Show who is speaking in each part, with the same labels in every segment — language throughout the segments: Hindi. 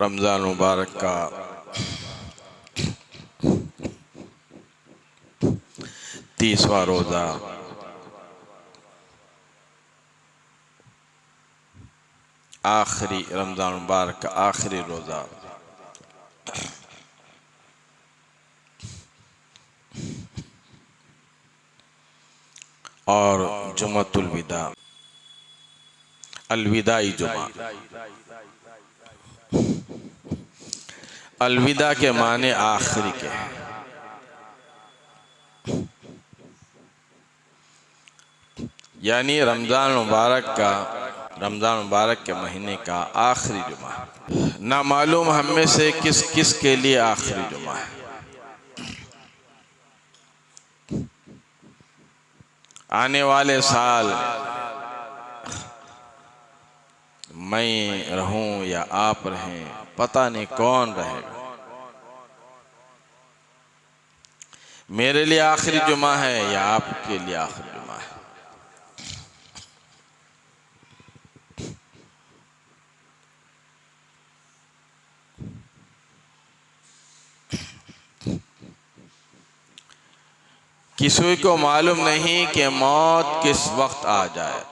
Speaker 1: रमज़ान मुबारक का 30वां रोज़ा आखिरी रमज़ान मुबारक का आखिरी रोज़ा और जुमअतुल विदा अलविदाई जुमा। अलविदा के माने आखिरी के हैं। यानी रमज़ान मुबारक के महीने का आखिरी जुमा। ना मालूम हम में से किस किस के लिए आखिरी जुमा है। आने वाले साल मैं रहूं या आप रहें, पता नहीं कौन रहेगा। मेरे लिए आखिरी जुमा है या आपके लिए आखिरी जुमा है। किसी को मालूम नहीं कि मौत किस वक्त आ जाए।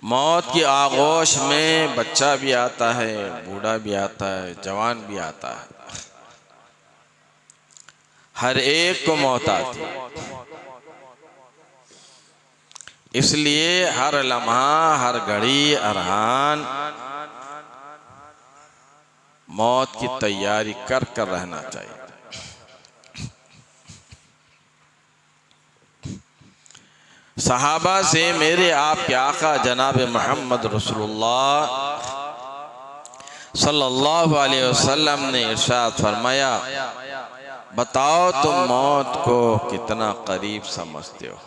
Speaker 1: मौत की आगोश में बच्चा भी आता है, बूढ़ा भी आता है, जवान भी आता है। हर एक को मौत आती है। इसलिए हर लम्हा, हर घड़ी, हर आन मौत की तैयारी कर कर रहना चाहिए। सहाबा से मेरे आपके आका जनाब मोहम्मद रसूलुल्लाह सल्लल्लाहु अलैहि वसल्लम ने इरशाद फरमाया, बताओ तुम मौत को कितना करीब समझते हो।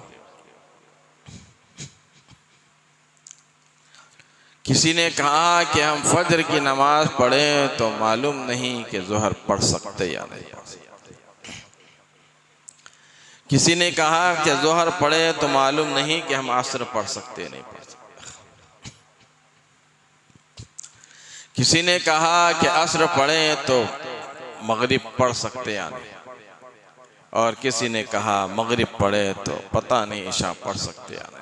Speaker 1: किसी ने कहा कि हम फजर की नमाज पढ़ें तो मालूम नहीं कि ज़ोहर पढ़ सकते या नहीं पढ़ सकते। किसी ने कहा कि ज़ोहर पढ़े तो मालूम नहीं कि हम असर पढ़ सकते नहीं पढ़ सकते। किसी ने कहा कि असर पढ़े तो मगरिब पढ़ सकते या नहीं, और किसी ने कहा मगरिब पढ़े तो पता नहीं इशा पढ़ सकते या नहीं।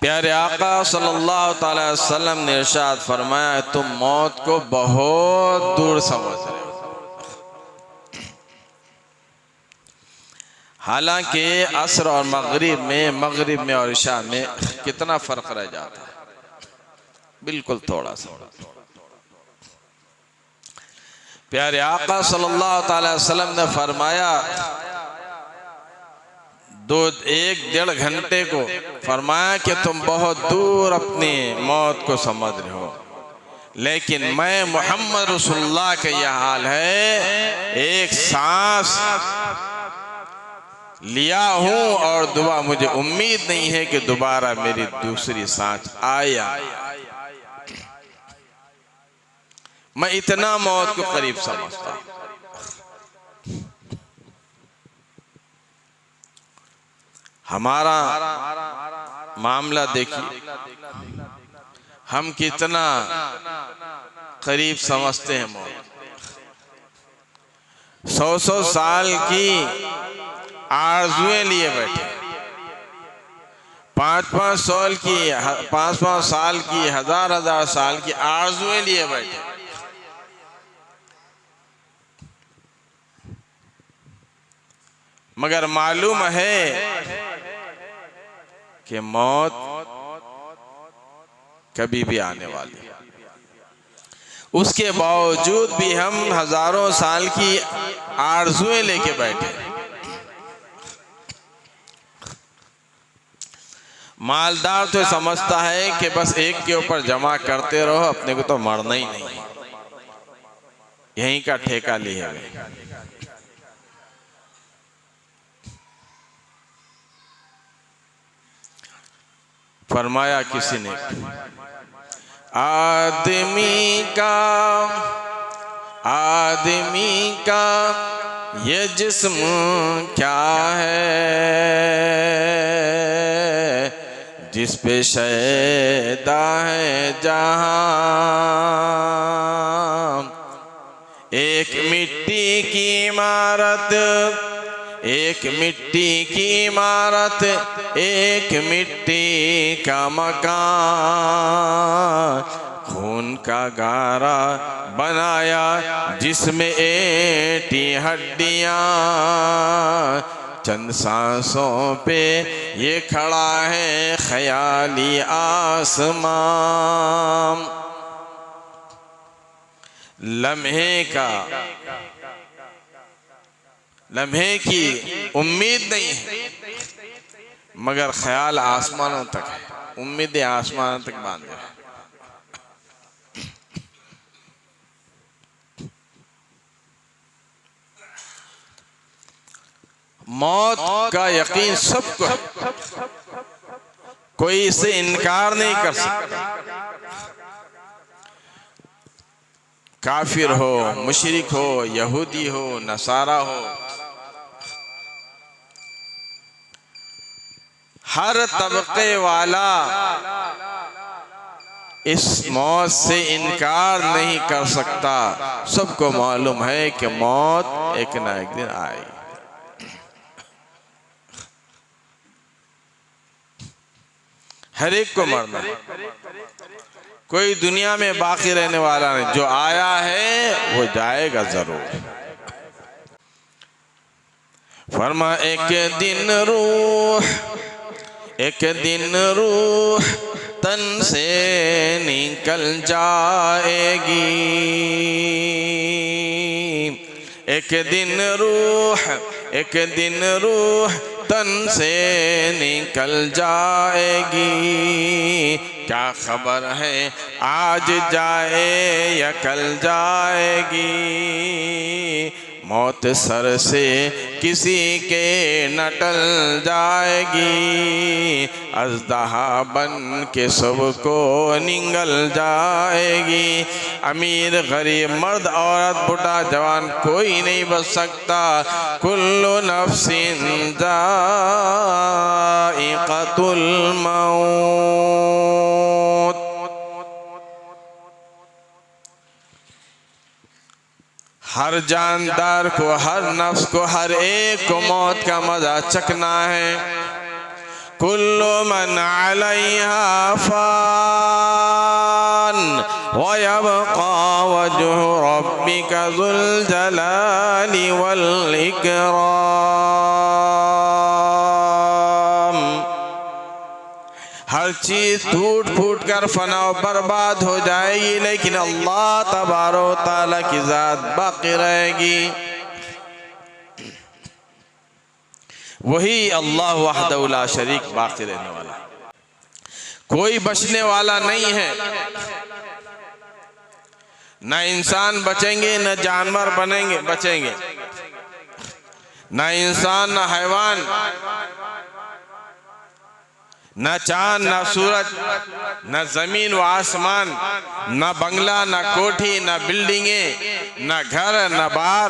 Speaker 1: प्यारे आका सल्लल्लाहु अलैहि वसल्लम ने इरशाद फरमाया, तुम मौत को बहुत दूर समझ रहे हो। हालांकि असर और मगरिब में और इशा में कितना फर्क रह जाता है, बिल्कुल थोड़ा सा। प्यारे आका सल्लल्लाहु अलैहि वसल्लम ने फरमाया, एक डेढ़ घंटे को फरमाया कि तुम बहुत दूर अपनी मौत को समझ रहे हो, लेकिन मैं मोहम्मद रसूलुल्लाह का यह हाल है, एक सांस लिया हूं और दुआ मुझे उम्मीद नहीं है कि दोबारा मेरी दूसरी सांस आया। मैं इतना मौत को करीब समझता हूं। हमारा मामला देखिए, हम कितना करीब समझते हैं मौत। 100 साल की आरज़ुएं लिए बैठे, 5-5 साल की, 5-5 साल की, 1000-1000 साल की आरज़ुएं लिए बैठे। मगर मालूम है कि मौत कभी भी आने वाली है। उसके बावजूद भी हम हजारों साल की आरज़ुएं लेके बैठे। मालदार तो समझता है कि बस एक के ऊपर जमा करते रहो, अपने को तो मरना ही नहीं, यहीं का ठेका लिए हुए। फरमाया किसी ने, आदमी का ये जिस्म क्या है, जिस पे शैदा है जहां। एक मिट्टी की इमारत, एक मिट्टी की इमारत, एक मिट्टी का मकान, खून का गारा बनाया जिसमें ऐंठी हड्डियां, चंद सांसों पे ये खड़ा है ख्याली आसमान। लम्हे की उम्मीद नहीं है, मगर ख्याल आसमानों तक है, उम्मीदें आसमानों तक बांधे हैं। मौत का यकीन सबको है, कोई इसे इनकार नहीं कर सकता। काफिर हो, मुशरिक हो, यहूदी हो, नसारा हो, हर तबके वाला इस मौत से इनकार नहीं कर सकता। सबको मालूम है कि मौत एक ना एक दिन आएगी। हर एक को मरना है, कोई दुनिया में बाकी रहने वाला नहीं। जो आया है वो जाएगा जरूर। फरमा एक दिन रूह तन से निकल जाएगी, एक दिन रूह तन से निकल जाएगी। क्या खबर है आज जाए या कल जाएगी, मौत सर से किसी के न टल जाएगी, अज़दहा बन के सबको निगल जाएगी। अमीर गरीब मर्द औरत बूढ़ा जवान कोई नहीं बच सकता। कुल्लु नफ्सिन ज़ाइक़तुल मौत। हर जानदार को, हर नफ्स को, हर एक को मौत का मजा चखना है। कुल्लु मन अलैहा फान व यबक़ा वज्हु रब्बिका ज़ुल जलाली वल इकराम। हर चीज टूट फूट कर फना बर्बाद हो जाएगी, लेकिन अल्लाह तबारो ताला की जात बाकी रहेगी। वही अल्लाह वहदहु ला शरीक बाकी रहने वाला, कोई बचने वाला नहीं है। न इंसान बचेंगे, न जानवर बचेंगे, न इंसान, न हैवान, न चांद, न सूरज, न जमीन व आसमान, न बंगला, न कोठी, न बिल्डिंगे, न घर, न बार,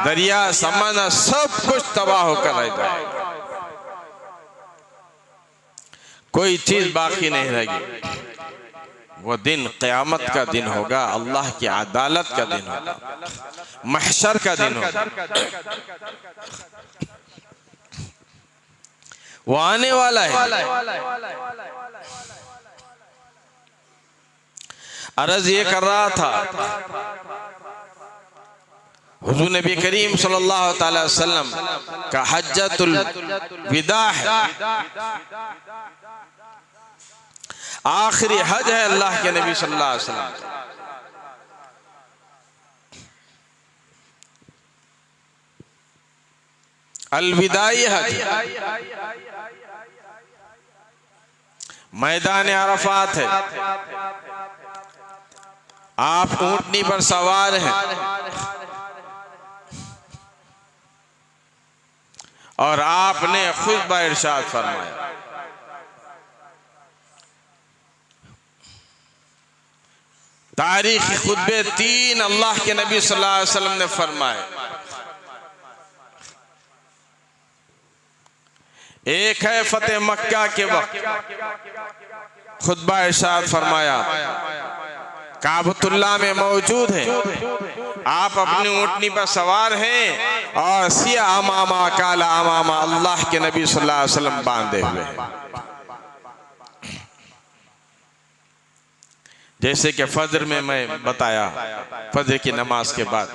Speaker 1: दरिया, समंदर, सब कुछ तबाह होकर रह जाएगा। कोई चीज बाकी नहीं रहेगी। वो दिन क़यामत का दिन होगा, अल्लाह की अदालत का दिन होगा, महशर का दिन होगा। वो आने वाला है। अर्ज़ ये कर रहा था, हुज़ूर नबी करीम सल्लल्लाहु अलैहि वसल्लम का हज्जतुल विदा है, आखिरी हज है अल्लाह के नबी सल्लल्लाहु अलैहि वसल्लम। अलविदाई हज, मैदान अरफात है, आप ऊंटनी पर सवार हैं और आपने खुतबा इरशाद फरमाया। तारीखी खुतबे 3 अल्लाह के नबी सल्लल्लाहु अलैहि वसल्लम ने फरमाए। एक है फतेह मक्का के वक्त खुतबा इरशाद फरमाया, काबतुल्लाह में मौजूद है, आप अपनी ऊँटनी पर सवार हैं और सिया अमामा काला अमामा अल्लाह के नबी सल्लल्लाहु अलैहि वसल्लम बांधे हुए हैं। जैसे कि फजर में मैं बताया, फजर की नमाज के बाद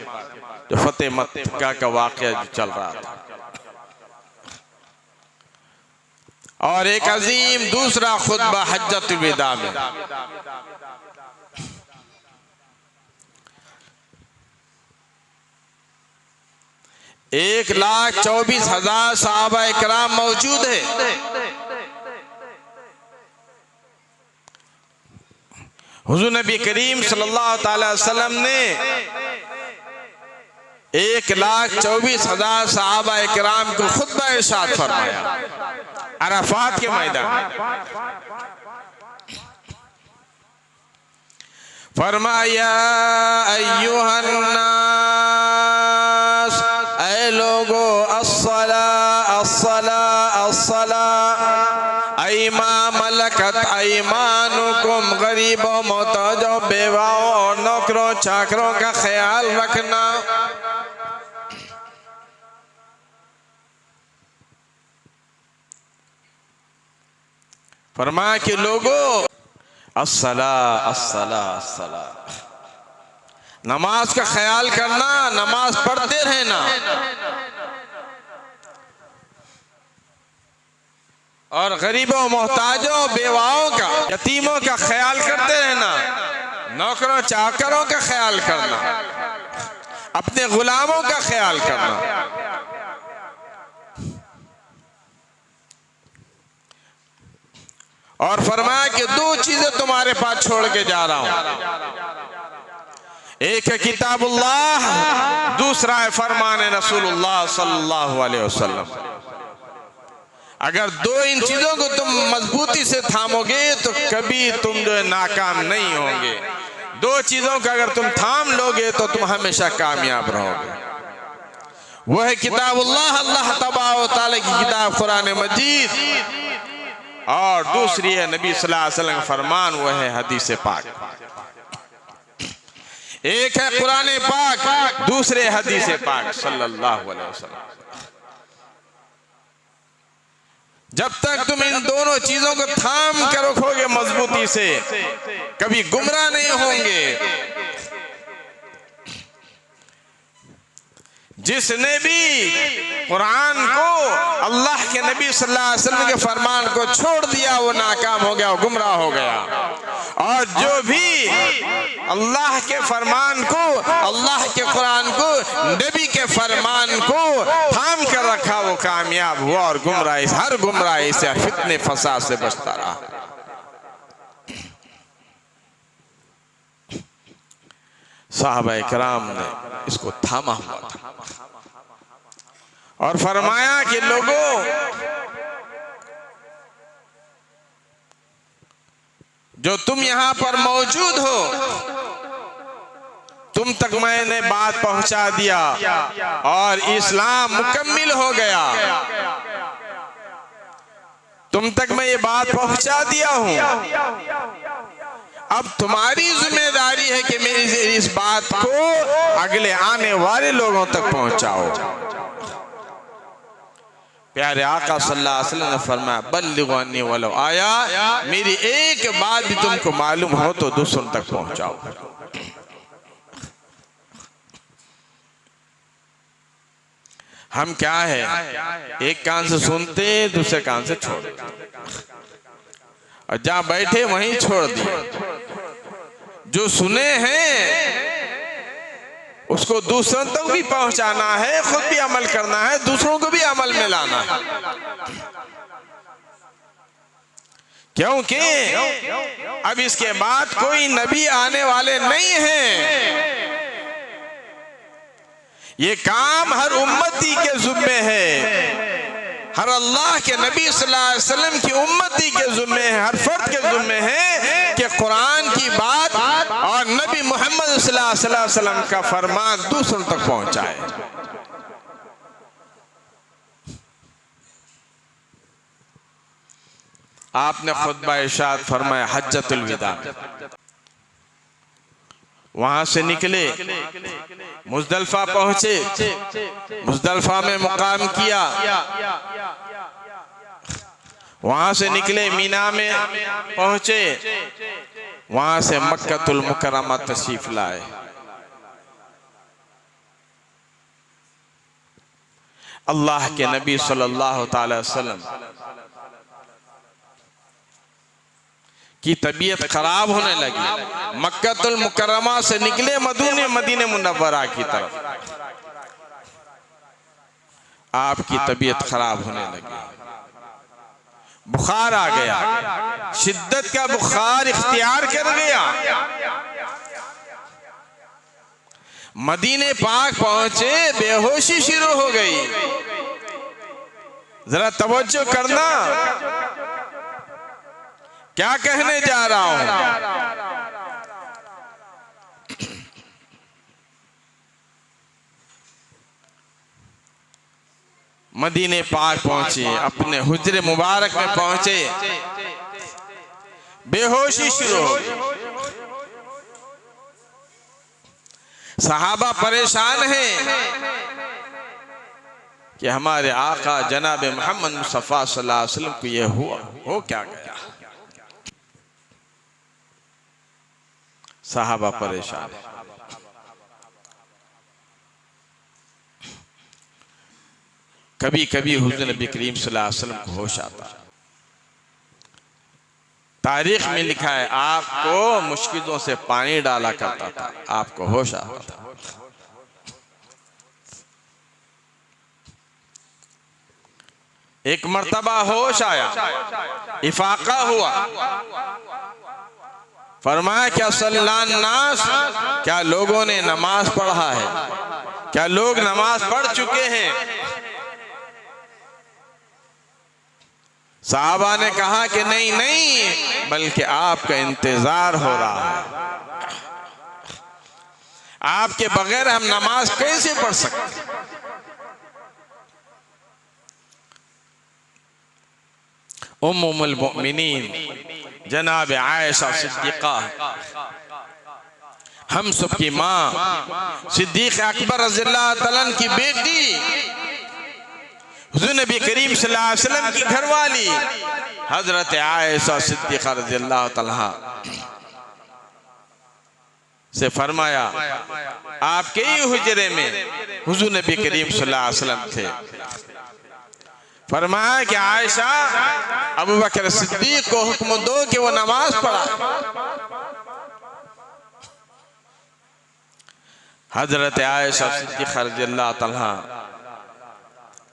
Speaker 1: जो फतेह मक्का का वाक़या जो चल रहा था, और एक अजीम दूसरा खुतबा हज्जतुल विदा में। एक 1,24,000 सहाबा इकराम मौजूद है। हुज़ूर नबी करीम सल्लल्लाहु अलैहि वसल्लम ने 1,24,000 सहाबा इकराम को खुतबा इरशाद फरमाया अरफात के मैदान में। फरमाया, अय्युहन्नास, ऐ लोगो, अस्सला अस्सला अस्सला, ऐमा मलकत ऐमानुकुम, गरीबों, मोहताजों, बेवाओं और नौकरों चाकरों का ख्याल रखना। फरमाया कि लोगों, अस्सला अस्सला अस्सला, नमाज का ख्याल करना, नमाज पढ़ते रहना, और गरीबों, मोहताजों, बेवाओं का, यतीमों का ख्याल करते रहना, नौकरों चाकरों का ख्याल करना, अपने गुलामों का ख्याल करना। और फरमाया कि 2 चीजें तुम्हारे पास छोड़ के जा रहा हूं, एक है किताबुल्लाह, दूसरा है फरमान रसूलुल्लाह सल्लल्लाहु अलैहि वसल्लम। अगर 2 इन चीजों को तुम मजबूती से थामोगे तो कभी तुम जो है नाकाम नहीं होंगे। 2 चीजों का अगर तुम थाम लोगे तो तुम हमेशा कामयाब रहोगे। वो है किताबुल्लाह, अल्लाह तबारक व तआला की किताब कुरान मजीद, और दूसरी है नबी सल्लल्लाहु अलैहि वसल्लम का फरमान, वो है हदीस पाक। एक है कुरान पाक, दूसरे हदीस पाक सल्लल्लाहु अलैहि वसल्लम। जब तक तुम इन दोनों चीजों को थाम कर रखोगे मजबूती से, कभी गुमराह नहीं होंगे। जिसने भी कुरान को, अल्लाह के नबी सल्लल्लाहु अलैहि वसल्लम के फरमान को छोड़ दिया वो नाकाम हो गया, वो गुमराह हो गया। और जो भी अल्लाह के फरमान को, अल्लाह के कुरान को, नबी के फरमान को थाम कर रखा वो कामयाब हुआ और गुमराही, हर गुमराही से, फितने फसाद से बचता रहा। सहाबाए किराम ने इसको थामा हुआ था और फरमाया कि लोगों, जो तुम यहां पर मौजूद हो, तुम तक मैंने बात पहुंचा दिया और इस्लाम मुकम्मिल हो गया। तुम तक मैं ये बात पहुंचा दिया हूं। अब तुम्हारी जिम्मेदारी है कि मेरी इस बात को अगले आने वाले लोगों तक पहुंचाओ। प्यारे आका सल्लल्लाहु अलैहि वसल्लम ने फरमाया, बल्लिगू अन्नी वलो आया, मेरी एक बात भी तुमको मालूम हो तो दूसरों तक पहुंचाओ। हम क्या है, एक कान से सुनते दूसरे कान से छोड़ते, और जहां बैठे वहीं छोड़ दिए। जो सुने हैं उसको दूसरों तक भी पहुंचाना है, खुद भी अमल करना है, दूसरों को भी अमल में लाना है। क्योंकि अब इसके बाद कोई नबी आने वाले नहीं हैं। ये काम हर उम्मती के ज़िम्मे है, हर अल्लाह के नबी सल्लल्लाहु अलैहि वसल्लम की उम्मती के ज़िम्मे है, हर फर्द के ज़िम्मे है कि कुरान की बात और नबी मोहम्मद सल्लल्लाहु अलैहि वसल्लम का फरमान दूसरों तक पहुंचाए। आपने खुतबा इरशाद फरमाया हज्जतुल विदा, वहां से निकले, मुज़दलिफा पहुंचे, मुज़दलिफा में मुकाम किया, वहां से निकले मीना में पहुंचे, वहां से मक्कतुल मुकर्रमा तशरीफ लाए। अल्लाह के नबी सल्लल्लाहु अलैहि वसल्लम की तबीयत खराब होने लगी। मक्कतुल मुकर्रमा से निकले मदीने मुनव्वरा की तरफ, आपकी तबीयत खराब होने लगी, बुखार आ गया, शिद्दत का बुखार इख्तियार कर गया। मदीने पाक पहुंचे, बेहोशी शुरू हो गई। जरा तवज्जो करना, क्या कहने जा रहा हूं। मदीने पाक पहुंचे, अपने हुजरे मुबारक में पहुंचे, बेहोशी शुरू हो गई। सहाबा परेशान हैं कि हमारे आका जनाब मोहम्मद मुस्तफा सल्लल्लाहु अलैहि वसल्लम को यह हुआ, हो क्या गया। सहाबा परेशान है। कभी कभी हुज़ूर नबी करीम सल्लल्लाहु अलैहि वसल्लम को होश आता। तारीख में लिखा है आपको मुश्किलों से पानी डाला करता था, आपको होश आता था। एक मर्तबा होश आया, इफाका हुआ, फरमाया क्या सल्लान नास, क्या लोगों ने नमाज पढ़ा है, क्या लोग नमाज पढ़ चुके हैं। साहबा ने कहा कि नहीं नहीं, बल्कि आपका इंतजार हो रहा है, आपके बगैर हम नमाज कैसे पढ़ सकते। उम्मुल मोमिनीन जनाब आयशा सिद्दीक़ा, हम सब की माँ सिद्दीक़ अकबर रज़ियल्लाहु तआला अन्हु की बेटी, हुज़ूर नबी करीम सल्लल्लाहु अलैहि वसल्लम की घरवाली हजरत आयशा सिद्दीक़ा रज़ियल्लाहु तआला से फरमाया, आपके ही हुजरे में हुजूर नबी करीम सल्लल्लाहु अलैहि वसल्लम थे। फरमाया कि आयशा, अबू बकर सिद्दीक को हुक्म दो कि वो नमाज पढ़ा। हजरत आयशा सिद्दीक़ा रज़ियल्लाहु तआला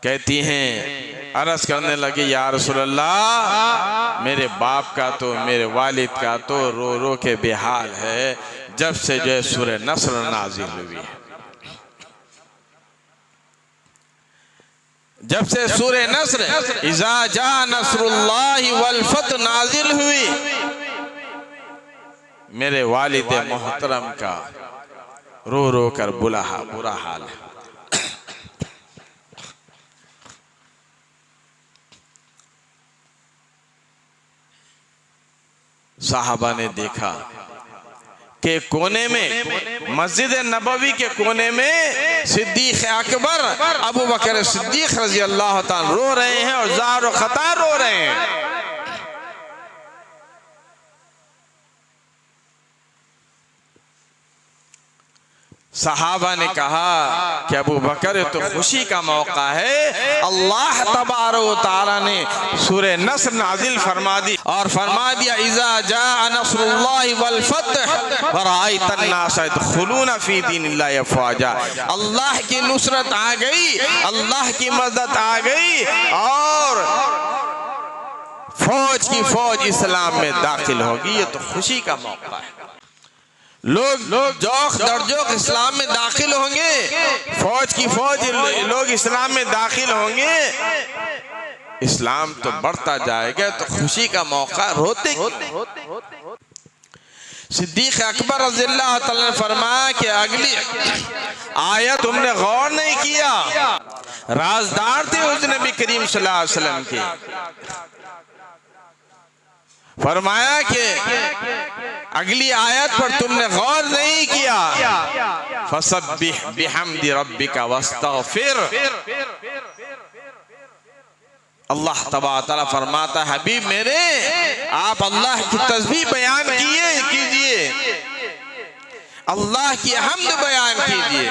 Speaker 1: कहती हैं, अर्ज़ करने लगी, या रसूल अल्लाह, मेरे बाप का तो, मेरे वालिद का तो रो रो के बेहाल है जब से जो है सूरह नस्र नाजिल हुई है। जब से सूरह नस्र इज़ा जा नस्रुल्लाहि वल फतह नाजिल हुई, मेरे वालिद मोहतरम का रो रो कर बुरा हाल है। साहबा ने देखा कि कोने में, मस्जिद नबवी के कोने में सिद्दीक अकबर अबू बकर सिद्दीक रज़ी अल्लाह ताला रो रहे हैं और ज़ार व ख़तार रो रहे हैं। सहाबा ने कहा कि अबू बकर, तो खुशी का मौका है, अल्लाह तबारक व तआला ने सूरह नस्र नाजिल फरमा दी और फरमा दिया, इज़ा जाअ नस्रुल्लाहि वल फतह वरअयतन नास यदखुलून फी दीनिल्लाहि अफ़वाजा। अल्लाह की नुसरत आ गई, अल्लाह की मदद आ गई और फौज की फौज इस्लाम में दाखिल होगी। ये तो खुशी का मौका है। लोग जोख दरजोक इस्लाम में दाखिल होंगे, फौज की फौज लोग इस्लाम में दाखिल होंगे, इस्लाम तो बढ़ता जाएगा। तो खुशी का मौका रोते सिद्दीक अकबर रज़ियल्लाहु तआला ने फरमाया कि अगली आयत तुमने गौर नहीं किया, राजदार थे उस नबी करीम सल्लल्लाहु अलैहि वसल्लम के। फरमाया कि अगली आयत पर तुमने गौर नहीं किया, फसब्बिह बिहम्दि रब्बिका वस्तगफिर। अल्लाह तबारक तआला फरमाता है, हबीब मेरे, आप अल्लाह की तस्बीह बयान कीजिए, अल्लाह की हम्द बयान कीजिए।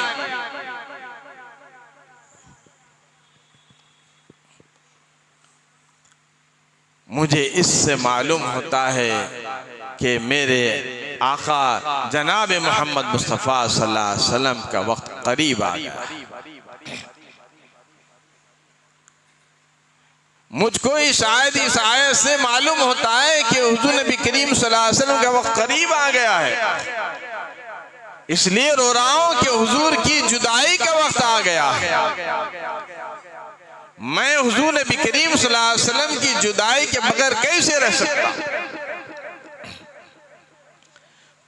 Speaker 1: मुझे इससे मालूम होता है कि मेरे आका जनाब मोहम्मद मुस्तफ़ा सल्लल्लाहु अलैहि वसल्लम का वक्त करीब आ गया। मुझको शायद इस आयत से मालूम होता है कि हुजूर नबी करीम सल्लल्लाहु अलैहि वसल्लम का वक्त करीब आ गया है, इसलिए रो रहा हूं कि हुजूर की जुदाई का वक्त आ गया है। मैं हुजूर नबी करीम सल्लल्लाहु अलैहि वसल्लम की जुदाई के बगैर कैसे रह सकता।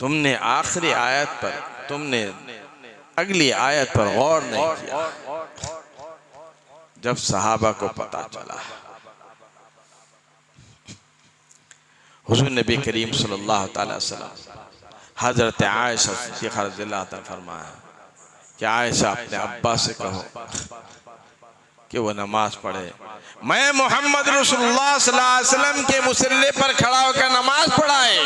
Speaker 1: तुमने आखिरी आयत पर, तुमने अगली आयत पर गौर नहीं किया। जब सहाबा को पता चला, हुजूर नबी करीम सल्लल्लाहु अलैहि वसल्लम हजरत आयशा सिद्दीक़ा रज़ियल्लाहु ताला फरमाया कि आयशा, अपने अब्बा से कहो कि वो नमाज पढ़े। मैं मोहम्मद रसूलुल्लाह सल्लल्लाहु अलैहि वसल्लम के मुसल्ले पर खड़ा होकर नमाज पढ़ाए।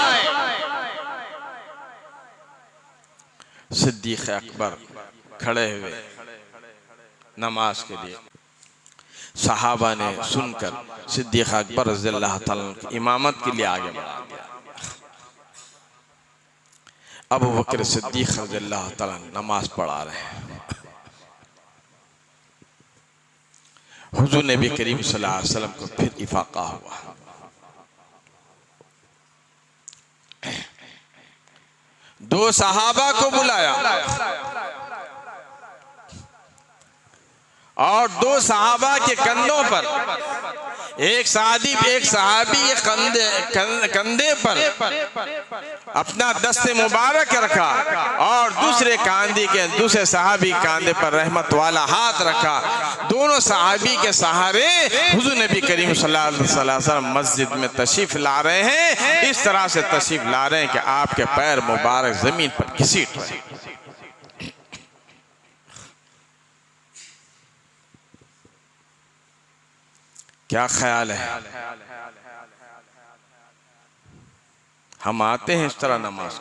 Speaker 1: सिद्दीक़ अकबर खड़े हुए नमाज के लिए। सहाबा ने सुनकर सिद्दीक़ अकबर रज़ियल्लाहु ताला की इमामत के लिए आगे बढ़ा दिया। अबू बकर सिद्दीक़ रज़ियल्लाहु ताला नमाज पढ़ा रहे हैं। हुजूर नबी करीम सल्लल्लाहु अलैहि वसल्लम को फिर इफाका हुआ। दो सहाबा को बुलाया और दो सहाबा के कंधों पर, एक सहाबी के कंधे पर अपना दस्ते मुबारक रखा और दूसरे सहाबी कांधे पर रहमत वाला हाथ रखा। दोनों सहाबी के सहारे हुजूर नबी करीम सल्लल्लाहु अलैहि वसल्लम मस्जिद में तशरीफ ला रहे हैं। इस तरह से तशरीफ ला रहे हैं कि आपके पैर मुबारक जमीन पर घसीट रहे हैं। क्या ख्याल है? हम आते हैं इस तरह नमाज।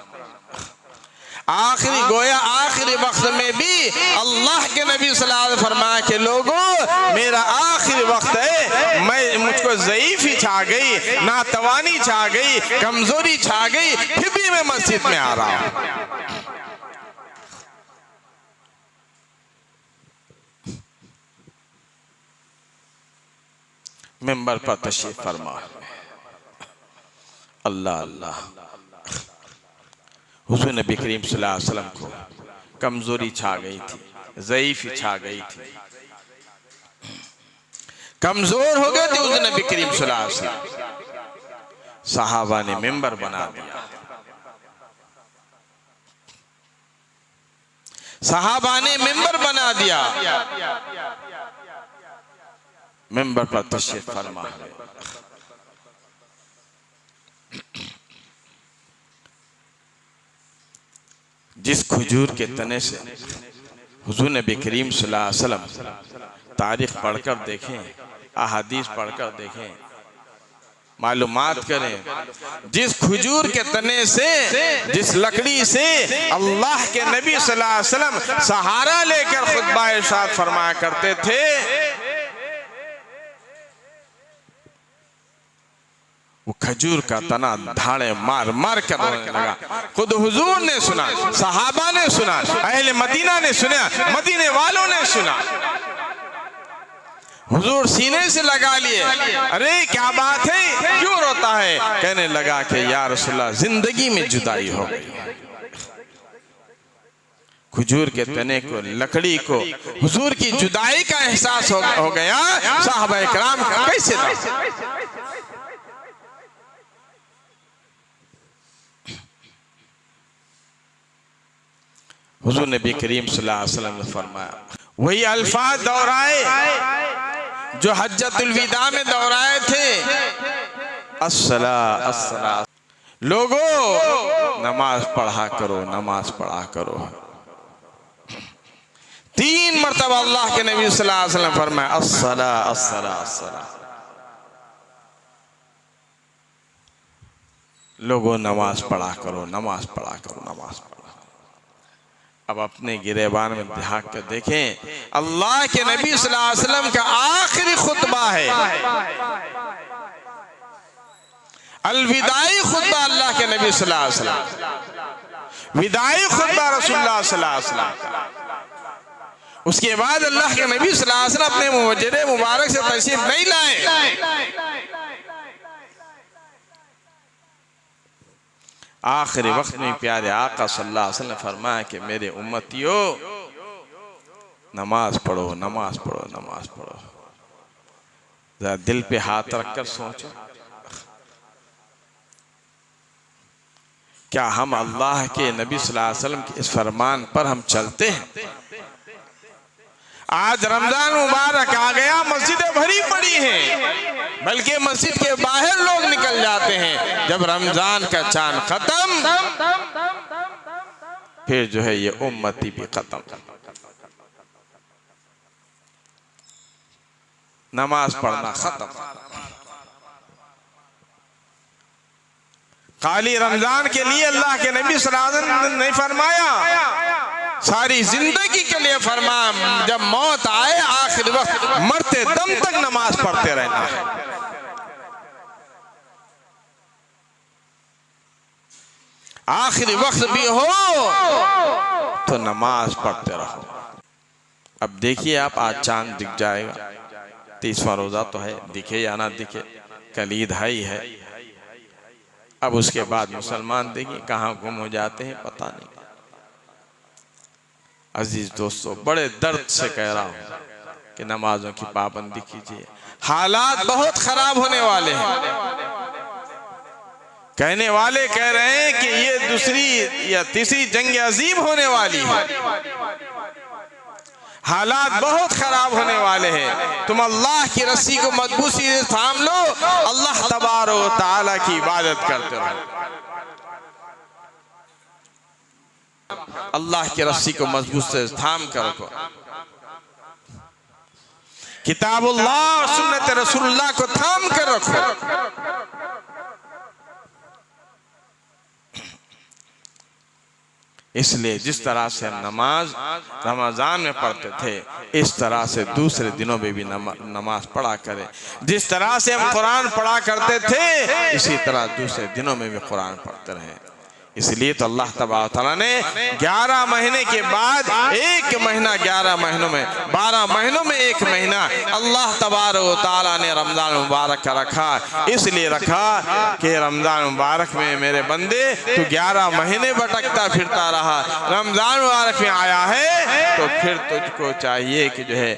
Speaker 1: आखिरी गोया आखिरी वक्त में भी अल्लाह के नबी सल्लल्लाहु अलैहि वसल्लम फरमाया कि लोगों मेरा आखिरी वक्त है, मैं मुझको ज़ईफ़ी छा गई, नातवानी छा गई, कमजोरी छा गई, फिर भी मैं मस्जिद में आ रहा हूं। मिंबर पर तशरीफ फरमा। अल्लाह अल्लाह। हुज़ूर नबी करीम सल्लल्लाहु अलैहि वसल्लम को कमजोरी छा गई थी, ज़ईफ़ी छा गई थी, कमजोर हो गए थे हुज़ूर नबी करीम सल्लल्लाहु अलैहि वसल्लम। सहाबा ने मिंबर बना दिया, सहाबा ने मिंबर बना दिया, मिंबर पर तशरीफ फरमा। जिस खजूर के तने से हुज़ूर नबी करीम सल्लल्लाहु अलैहि वसल्लम तारीख पढ़कर देखें, अहादीस पढ़कर देखें, मालूमात करें, जिस खजूर के तने से, जिस लकड़ी से अल्लाह के नबी सल्लल्लाहु अलैहि वसल्लम सहारा लेकर खुतबा इरशाद फरमाया करते थे, वो खजूर का तना धाड़े मार मार कर रोने लगा। खुद हुजूर ने सुना, सहाबा ने सुना, अहले मदीना ने सुना, मदीने वालों ने सुना। हुजूर सीने से लगा लिए, अरे क्या बात है, क्यों रोता है? कहने लगा कि या रसूलल्लाह जिंदगी में जुदाई हो गई। खजूर के तने को, लकड़ी को हुजूर की जुदाई का एहसास हो गया। साहबा इकराम कैसे था? हुजूर नबी करीम सल्लल्लाहु अलैहि वसल्लम ने फरमाया, वही अल्फाज दोहराए जो हज्जतुल विदा में दोहराए थे, अस्सला अस्सला। लोगों नमाज पढ़ा करो, नमाज पढ़ा करो। 3 मरतबा अल्लाह के नबी सल्लल्लाहु अलैहि वसल्लम फरमाया, अस्सला अस्सला अस्सला। लोगों नमाज पढ़ा करो, नमाज पढ़ा करो, नमाज पढ़ा। अब अपने गिरेबान में ध्यान कर देखें, अल्लाह के नबी सल्लल्लाहु अलैहि वसल्लम का आखिरी खुतबा है, अलविदाई खुतबा अल्लाह के नबी सल्लल्लाहु अलैहि वसल्लम, विदाई खुतबा रसूलुल्लाह सल्लल्लाहु अलैहि वसल्लम। उसके बाद अल्लाह के नबी सल्लल्लाहु अलैहि वसल्लम अपने मुवज्जरे मुबारक से तशरीफ नहीं लाए। आखिरी वक्त में प्यारे आका सल्लल्लाहु अलैहि वसल्लम ने फरमाया कि मेरे उम्मतियों नमाज पढ़ो, नमाज पढ़ो, नमाज पढ़ो। जरा दिल पे हाथ रखकर सोचो, क्या हम अल्लाह के नबी सल्लल्लाहु अलैहि वसल्लम के इस फरमान पर हम चलते हैं? आज रमजान मुबारक आ गया, मस्जिदें भरी पड़ी हैं, बल्कि मस्जिद के बाहर लोग निकल जाते हैं। जब रमजान का चांद खत्म, फिर जो है ये उम्मती भी खत्म। नमाज पढ़ना खत्म। खाली रमजान के लिए अल्लाह के नबी सल्लल्लाहु अलैहि वसल्लम ने फरमाया, सारी जिंदगी के लिए फरमाया, जब मौत आए आखिर वक्त मरते दम तक नमाज पढ़ते रहना है। आखिरी वक्त भी हो तो नमाज पढ़ते रहो। अब देखिए आप, आज चांद दिख जाएगा, 30वां रोजा तो है, दिखे या ना दिखे, कल ईद ही है। अब उसके बाद मुसलमान देखिए कहाँ गुम हो जाते हैं पता नहीं। अजीज दोस्तों, बड़े दर्द से कह रहा हूं कि नमाजों की पाबंदी कीजिए। हालात बहुत खराब होने वाले हैं। कहने वाले कह रहे हैं कि ये दूसरी या तीसरी जंग अजीम होने वाली है। हालात बहुत खराब होने वाले हैं। तुम अल्लाह की रस्सी को मजबूती से थाम लो, अल्लाह तबारक व तआला की इबादत करते रहो। अल्लाह की रस्सी को मजबूत से थाम कर रखो। किताबुल्लाह और सुन्नत रसूलुल्लाह को थाम कर रखो। इसलिए जिस तरह से हम नमाज रमज़ान में पढ़ते थे, इस तरह से दूसरे दिनों में भी नमाज पढ़ा करें। जिस तरह से हम कुरान पढ़ा करते थे, इसी तरह दूसरे दिनों में भी कुरान पढ़ते रहें। इसलिए तो अल्लाह तबारक तआला ने 11 महीने के बाद एक महीना, 11 महीनों में 12 महीनों में एक महीना अल्लाह तबारक तआला ने रमज़ान मुबारक का रखा। इसलिए रखा कि रमज़ान मुबारक में मेरे बंदे तू 11 महीने भटकता फिरता रहा, रमज़ान मुबारक में आया है तो फिर तुझको चाहिए कि जो है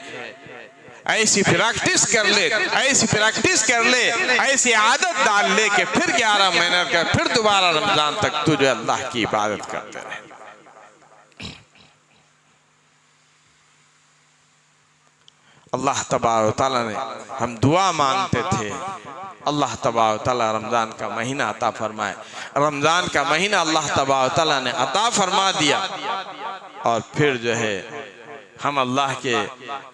Speaker 1: ऐसी प्रैक्टिस कर ले, ऐसी प्रैक्टिस कर ले, ऐसी आदत डाल ले कि फिर 11 महीने का फिर दोबारा रमजान तक तुझे अल्लाह की इबादत करते रहे। अल्लाह तबारक तआला ने, हम दुआ मांगते थे, अल्लाह तबारक तआला रमजान का महीना अता फरमाए। रमजान का महीना अल्लाह तबारक तआला ने अता फरमा दिया और फिर जो है हम अल्लाह के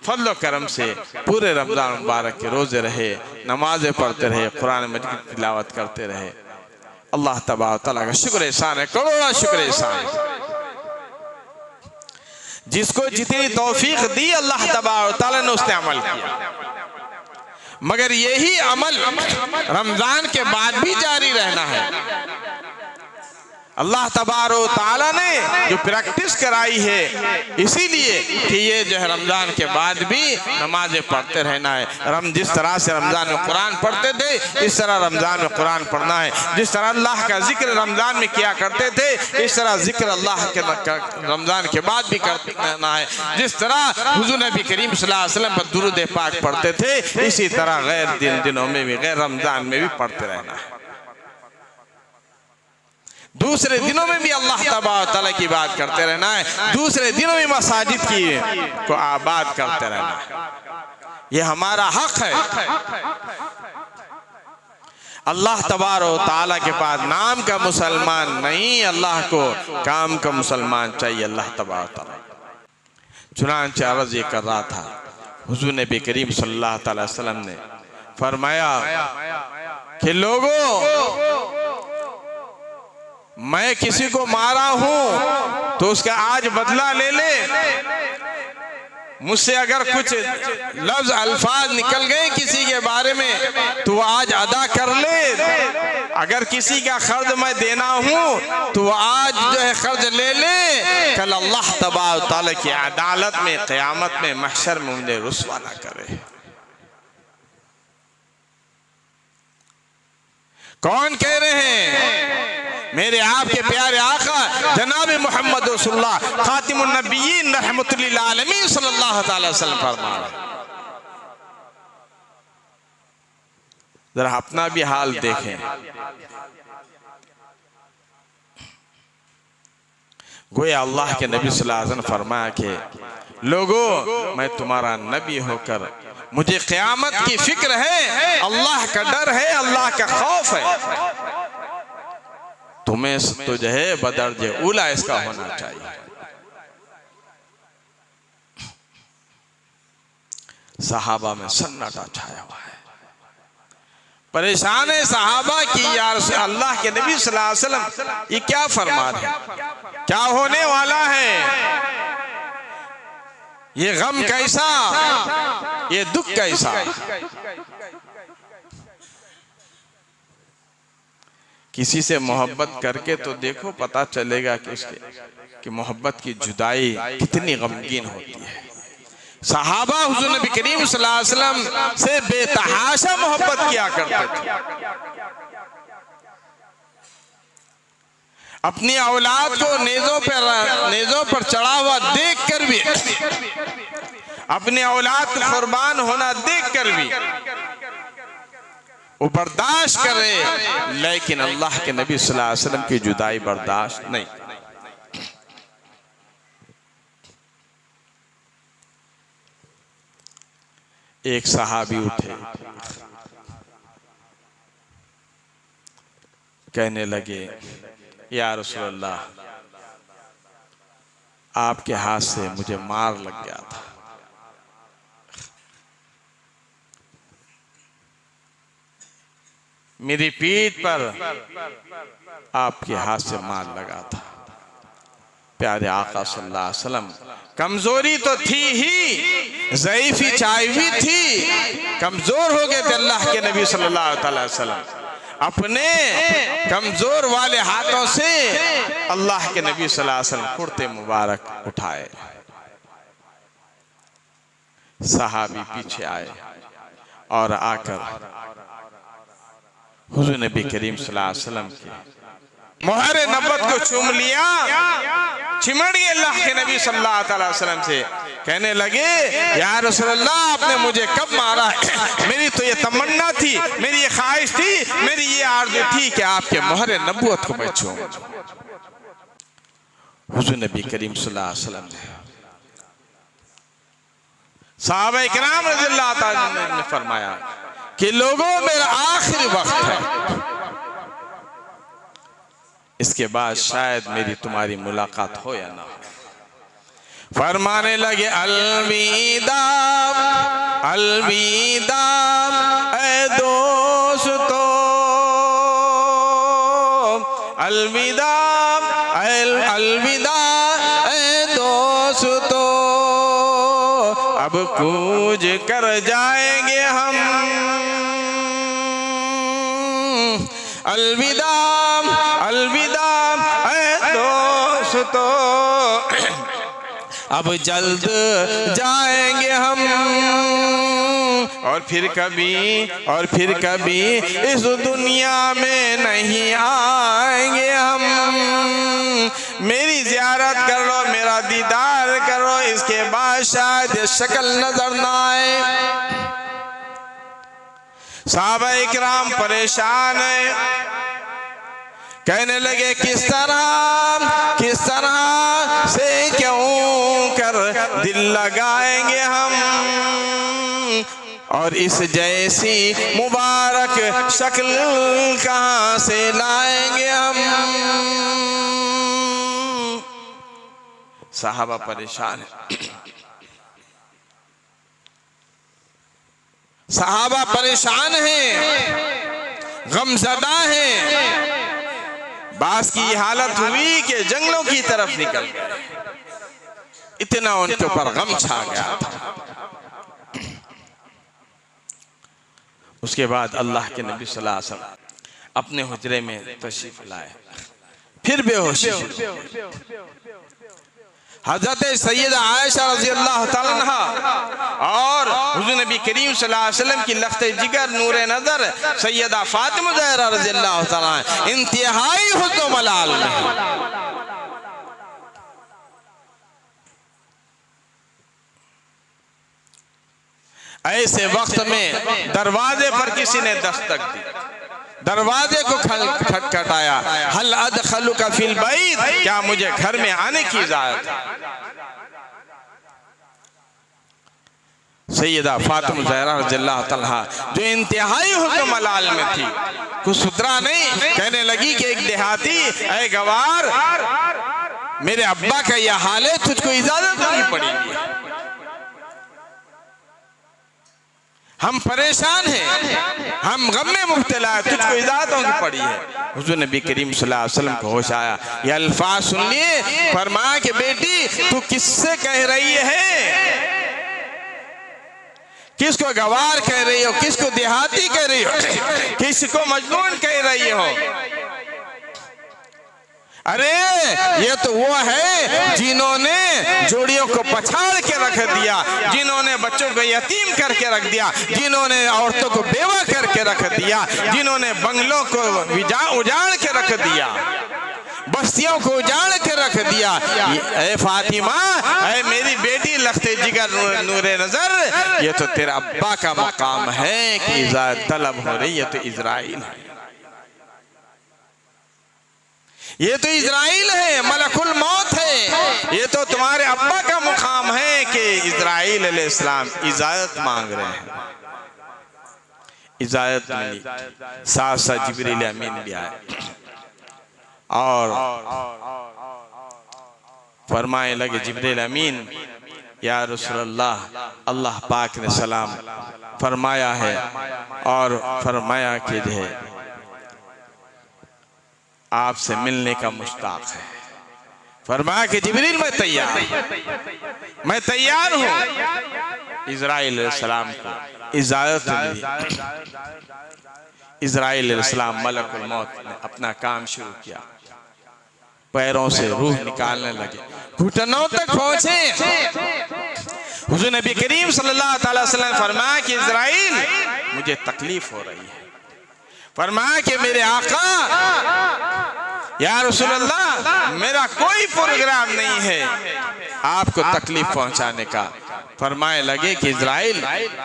Speaker 1: फजल करम से पूरे रमज़ान मुबारक के रोज़े रहे, नमाज़ें पढ़ते रहे, कुरान मजीद की तिलावत करते रहे। अल्लाह तबारक तआला का शुक्र एहसान है, करोड़ों शुक्र एहसान है। जिसको जितनी तौफीक दी अल्लाह तबारक तआला ने उसने अमल किया, मगर यही अमल रमज़ान के बाद भी जारी रहना है। अल्लाह तबारक तआला ने जो प्रैक्टिस कराई है, इसीलिए कि ये जो है रमज़ान के बाद भी नमाजें पढ़ते रहना है। जिस तरह से रमज़ान में कुरान पढ़ते थे, इस तरह रमज़ान में कुरान पढ़ना है। जिस तरह अल्लाह का जिक्र रमज़ान में किया करते थे, इस तरह जिक्र अल्लाह के रमज़ान के बाद भी करना है। जिस तरह हुज़ूर नबी करीम सल्लल्लाहु अलैहि वसल्लम पर दुरूद पाक पढ़ते थे, इसी तरह गैर दिनों में भी, गैर रमज़ान में भी पढ़ते रहना है। दूसरे दिनों में भी अल्लाह तबारक तआला की बात करते रहना है। दूसरे दिनों में मसाजिद की को आबाद करते रहना है। ये हमारा हक है। अल्लाह तबारक तआला के पास नाम का मुसलमान नहीं, अल्लाह को काम का मुसलमान चाहिए। अल्लाह तबारक तआला चुनांचे अर्ज़ ये कर रहा था, हुज़ूर नबी करीम सल्लल्लाहु अलैहि वसल्लम ने फरमाया कि लोगों, मैं किसी को मारा हूं तो उसका आज बदला ले ले। मुझसे अगर कुछ लफ्ज अल्फाज निकल गए किसी के बारे में तो आज अदा कर ले। अगर किसी का कर्ज मैं देना हूं तो आज जो है कर्ज ले ले। कल अल्लाह तबारक तआला की अदालत में, क़यामत में, महशर में मुझे रुस्वा ना करे। कौन कह रहे हैं? मेरे आपके प्यारे आका जनाब मोहम्मद रसूलुल्लाह खातिमुन नबिय्यीन रहमतुल लिल आलमीन सल्लल्लाहु अलैहि वसल्लम फरमा रहे। जरा अपना भी हाल देखें। गोया अल्लाह के नबी सल्लल्लाहु अलैहि वसल्लम फरमाया कि लोगों, मैं तुम्हारा नबी होकर मुझे क़यामत की फिक्र है, अल्लाह का डर है, अल्लाह का खौफ है। तुम्हें तो जो है बदर्जे उला इसका होना चाहिए। सहाबा में सन्नाटा छाया हुआ है, परेशान है सहाबा की, यार अल्लाह के नबी सल्लल्लाहु अलैहि वसल्लम ये क्या फरमा रहे हैं, क्या होने वाला है, ये गम कैसा, ये दुख कैसा। किसी से मोहब्बत करके तो देखो, पता चलेगा कि मोहब्बत की जुदाई कितनी गमगीन होती है। सहाबा हुज़ूर नबी करीम सल्लल्लाहु अलैहि वसल्लम से बेतहाशा मोहब्बत किया करते थे। अपनी औलाद को नेज़ों पर चढ़ा हुआ देख कर भी, अपनी औलाद को कुर्बान होना देख कर भी वो बर्दाश्त करे, लेकिन अल्लाह के नबी सल्लल्लाहु अलैहि वसल्लम की जुदाई बर्दाश्त नहीं। एक सहाबी उठे, कहने लगे, या रसूलल्लाह, आपके हाथ से मुझे मार लग गया था, मेरी पीठ पर आपके हाथ से मार लगा था। प्यारे आका सल्लल्लाहु अलैहि वसल्लम, कमजोरी तो थी ही, ज़ईफ़ी चाय भी थी, कमजोर हो गए थे अल्लाह के नबी सल्लल्लाहु अलैहि वसल्लम। अपने कमजोर वाले हाथों से अल्लाह के नबी सल्लल्लाहु अलैहि वसल्लम कुर्ते मुबारक उठाए। सहाबी पीछे आए और आकर हुजूर नबी करीम सल्लल्लाहु अलैहि वसल्लम की मोहर नबुव्वत को चूम लिया, चिमड़ गए अल्लाह के नबी सल्लल्लाहु अलैहि वसल्लम से। कहने लगे, या रसूलल्लाह, आपने मुझे कब मारा है? मेरी तो ये तमन्ना थी, मेरी ये ख्वाहिश थी, मेरी ये आरज़ू थी कि आपके मोहर नबुव्वत को मैं चूम। हुजूर नबी करीम सल्लल्लाहु अलैहि वसल्लम ने सहाबा इकराम रज़ियल्लाहु ताला ने फरमाया कि लोगों, मेरा आखिरी वक्त है, इसके बाद शायद मेरी तुम्हारी मुलाकात हो या ना हो। फरमाने लगे, अलविदा अलविदा ऐ दोस्तों, अलविदा अलविदा ऐ दोस्तों, अब कूच कर जाएंगे हम, अलविदा अलविदा ऐ दोस्तों, अब जल्द जाएंगे हम, और फिर कभी इस दुनिया में नहीं आएंगे हम। मेरी ज़ियारत कर लो, मेरा दीदार करो, इसके बाद शायद शक्ल नजर ना आए। सहाबा इकराम परेशान है, कहने लगे, किस तरह से क्यों कर दिल लगाएंगे हम, और इस जैसी मुबारक शक्ल कहाँ से लाएंगे हम। सहाबा परेशान है, सहाबा परेशान हैं, गमज़दा हैं। बास की हालत हुई कि जंगलों की तरफ निकल गए, इतना उनके ऊपर गम छा गया था। उसके बाद अल्लाह के नबी सल्लल्लाहु अलैहि वसल्लम अपने हुजरे में तशरीफ लाए, फिर बेहोशी। हजरत सैयदा आयशा रज़ियल्लाहु ताला अन्हा और हुज़ूर नबी करीम सल्लल्लाहु अलैहि वसल्लम की लख्ते जिगर नूर नजर सैयदा फातिमा ज़हरा रज़ियल्लाहु ताला इंतहाई हुस्न मलाल में। ऐसे वक्त में दरवाजे पर किसी ने दस्तक दी, दरवाजे को खटखटाया, हल अदखलुका फिल बैत, क्या मुझे घर में आने की इजाजत है? सैयदा फातिमा ज़हरा रज़ियल्लाहु ताला जो इंतहाई हुस्न मलाल में थी, कुछ सुधरा नहीं, कहने लगी कि एक देहाती, ऐ गवार, मेरे अब्बा का यह हाल है, तुझको इजाजत देनी पड़ेगी, हम परेशान हैं, हम गम में मुब्तला है, तुझको इजाजत होनी पड़ी है। हुज़ूर नबी करीम सल्लल्लाहु अलैहि वसल्लम को होश आया, ये अल्फाज सुन लिए, फरमाया कि बेटी तू किससे कह रही है, किसको गवार कह रही हो, किसको देहाती कह रही हो, किसको मजनून कह रही हो? अरे ये तो वो है जिन्होंने जोड़ियों को पछाड़ के रख दिया, जिन्होंने बच्चों को यतीम करके रख दिया, जिन्होंने औरतों को बेवा करके रख दिया, जिन्होंने बंगलों को उजाड़ के रख दिया, बस्तियों को उजाड़ के रख दिया। ऐ फातिमा, ऐ मेरी बेटी लख्ते जिगर नूरे नजर, ये तो तेरा अब्बा का मकाम है कि इजाजत तलब हो रही है, तो इजराइल है, ये तो इजराइल है, मलकुल मौत है, ये तो तुम्हारे अब्बा का मुकाम है कि इजराइल अलैहिस्सलाम इजाजत मांग रहे हैं। इजाजत मिली, साथ साथ जिब्रील अमीन भी आए और फरमाए लगे, जिब्रील अमीन, या रसूलल्लाह, अल्लाह पाक ने सलाम फरमाया है और फरमाया कि है आपसे मिलने का मुश्ताक है। फरमाया कि जिब्रील मैं तैयार हूं। इज़राइल अलैहिस्सलाम को इजाजत मिली। इज़राइल अलैहिस्सलाम मलकुल मौत ने अपना काम शुरू किया, पैरों से रूह निकालने लगे, घुटनों तक पहुंचे। हुजूर नबी करीम सल्लल्लाहु अलैहि वसल्लम ने फरमाया कि इज़राइल मुझे तकलीफ हो रही है। फरमाया कि मेरे आका या रसूल अल्लाह मेरा कोई प्रोग्राम नहीं है आपको तकलीफ पहुंचाने का। फरमाए लगे कि इज़राइल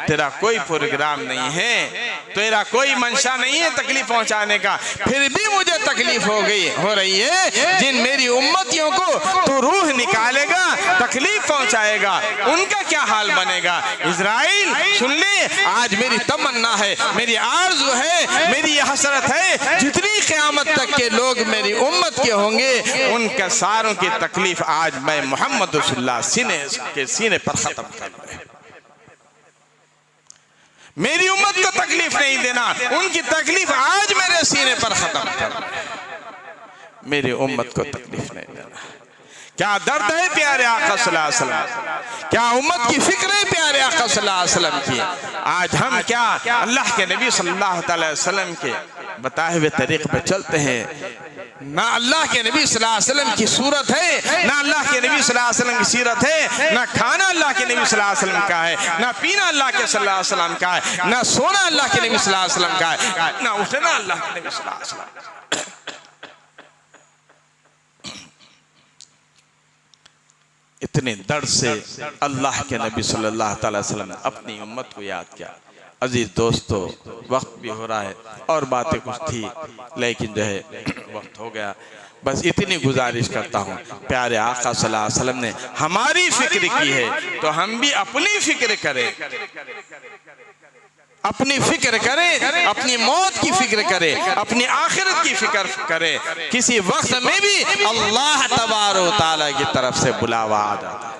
Speaker 1: तेरा कोई प्रोग्राम नहीं है, तेरा कोई मंशा नहीं है तकलीफ पहुंचाने का, फिर भी मुझे तकलीफ हो रही है। जिन मेरी उम्मतियों को तू रूह निकालेगा, तकलीफ पहुंचाएगा, उनका क्या हाल बनेगा। इज़राइल सुन ले, आज मेरी तमन्ना है, मेरी आरज़ू है, मेरी यह हसरत है, जितनी क़यामत तक के लोग मेरी उम्मत के होंगे उनका सारों की तकलीफ आज मैं मोहम्मद रसूलुल्लाह सीने पर खत्म कर दे। मेरी उम्मत को तकलीफ नहीं देना, उनकी तकलीफ आज मेरे सीने पर खत्म कर, मेरी उम्मत को तकलीफ नहीं देना। क्या दर्द है प्यारे आका सल्लल्लाहु अलैहि वसल्लम, क्या उम्मत की फिक्र है प्यारे आका सल्लल्लाहु अलैहि वसल्लम की। आज हम क्या अल्लाह के नबी सल्लल्लाहु अलैहि वसल्लम के बताए हुए तरीक़े पे चलते हैं। ना अल्लाह के नबी सल्लल्लाहु अलैहि वसल्लम की सूरत है, ना अल्लाह के नबी सल्लल्लाहु अलैहि वसल्लम की सीरत है, ना खाना अल्लाह के नबी सल्लल्लाहु अलैहि वसल्लम का है, ना पीना अल्लाह के सल्लल्लाहु अलैहि वसल्लम का है, ना सोना अल्लाह के नबी सल्लल्लाहु अलैहि वसल्लम का है, ना उठना अल्लाह के नबी सल्लल्लाहु अलैहि वसल्लम। इतने दर्द से अल्लाह के नबी सल्लल्लाहु अलैहि वसल्लम ने अपनी उम्मत को याद किया। अजीज दोस्तों, वक्त भी हो रहा है और बातें कुछ थी लेकिन जो है वक्त हो गया। बस इतनी गुजारिश करता हूँ, प्यारे आका सल्लल्लाहु अलैहि वसल्लम ने हमारी फिक्र की है तो हम भी अपनी फिक्र करें, अपनी फिक्र करें, अपनी मौत की फिक्र करें, अपनी आखिरत की फिक्र करें। किसी वक्त में भी अल्लाह तबारक व तआला की तरफ से बुलावा आ जाता है,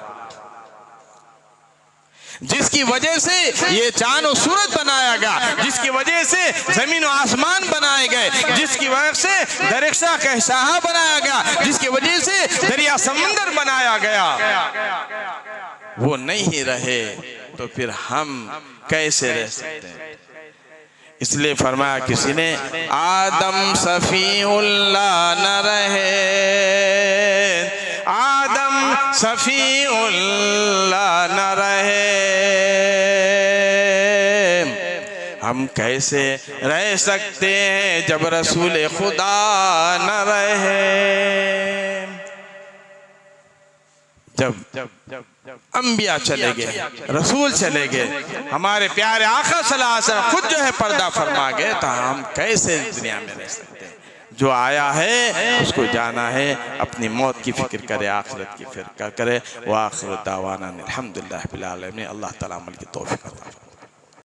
Speaker 1: जिसकी वजह से ये चांद और सूरज बनाया गया, जिसकी वजह से जमीन और आसमान बनाए गए, जिसकी वजह से दरिख्ता कहशाहा बनाया गया, जिसकी वजह से दरिया समंदर बनाया गया, वो नहीं रहे तो फिर हम कैसे रह सकते हैं। इसलिए फरमाया किसी ने आदम सफीउल्लाह न रहे, आदम सफीउल्लाह न रहे, हम कैसे रह सकते हैं जब रसूल खुदा न रहे। जब अंबिया चले गए, रसूल चले गए, हमारे प्यारे आका सल्लल्लाहु अलैहि वसल्लम खुद जो है पर्दा फरमा गए, तो हम कैसे दुनिया में रह सकते हैं। जो आया है उसको जाना है, अपनी मौत की फिक्र करे, आखिरत की फिक्र करे। व आखिर दावाना अल्हम्दुलिल्लाहि रब्बिल आलमीन। अल्लाह ताला अमल की तौफीक अता फरमाए।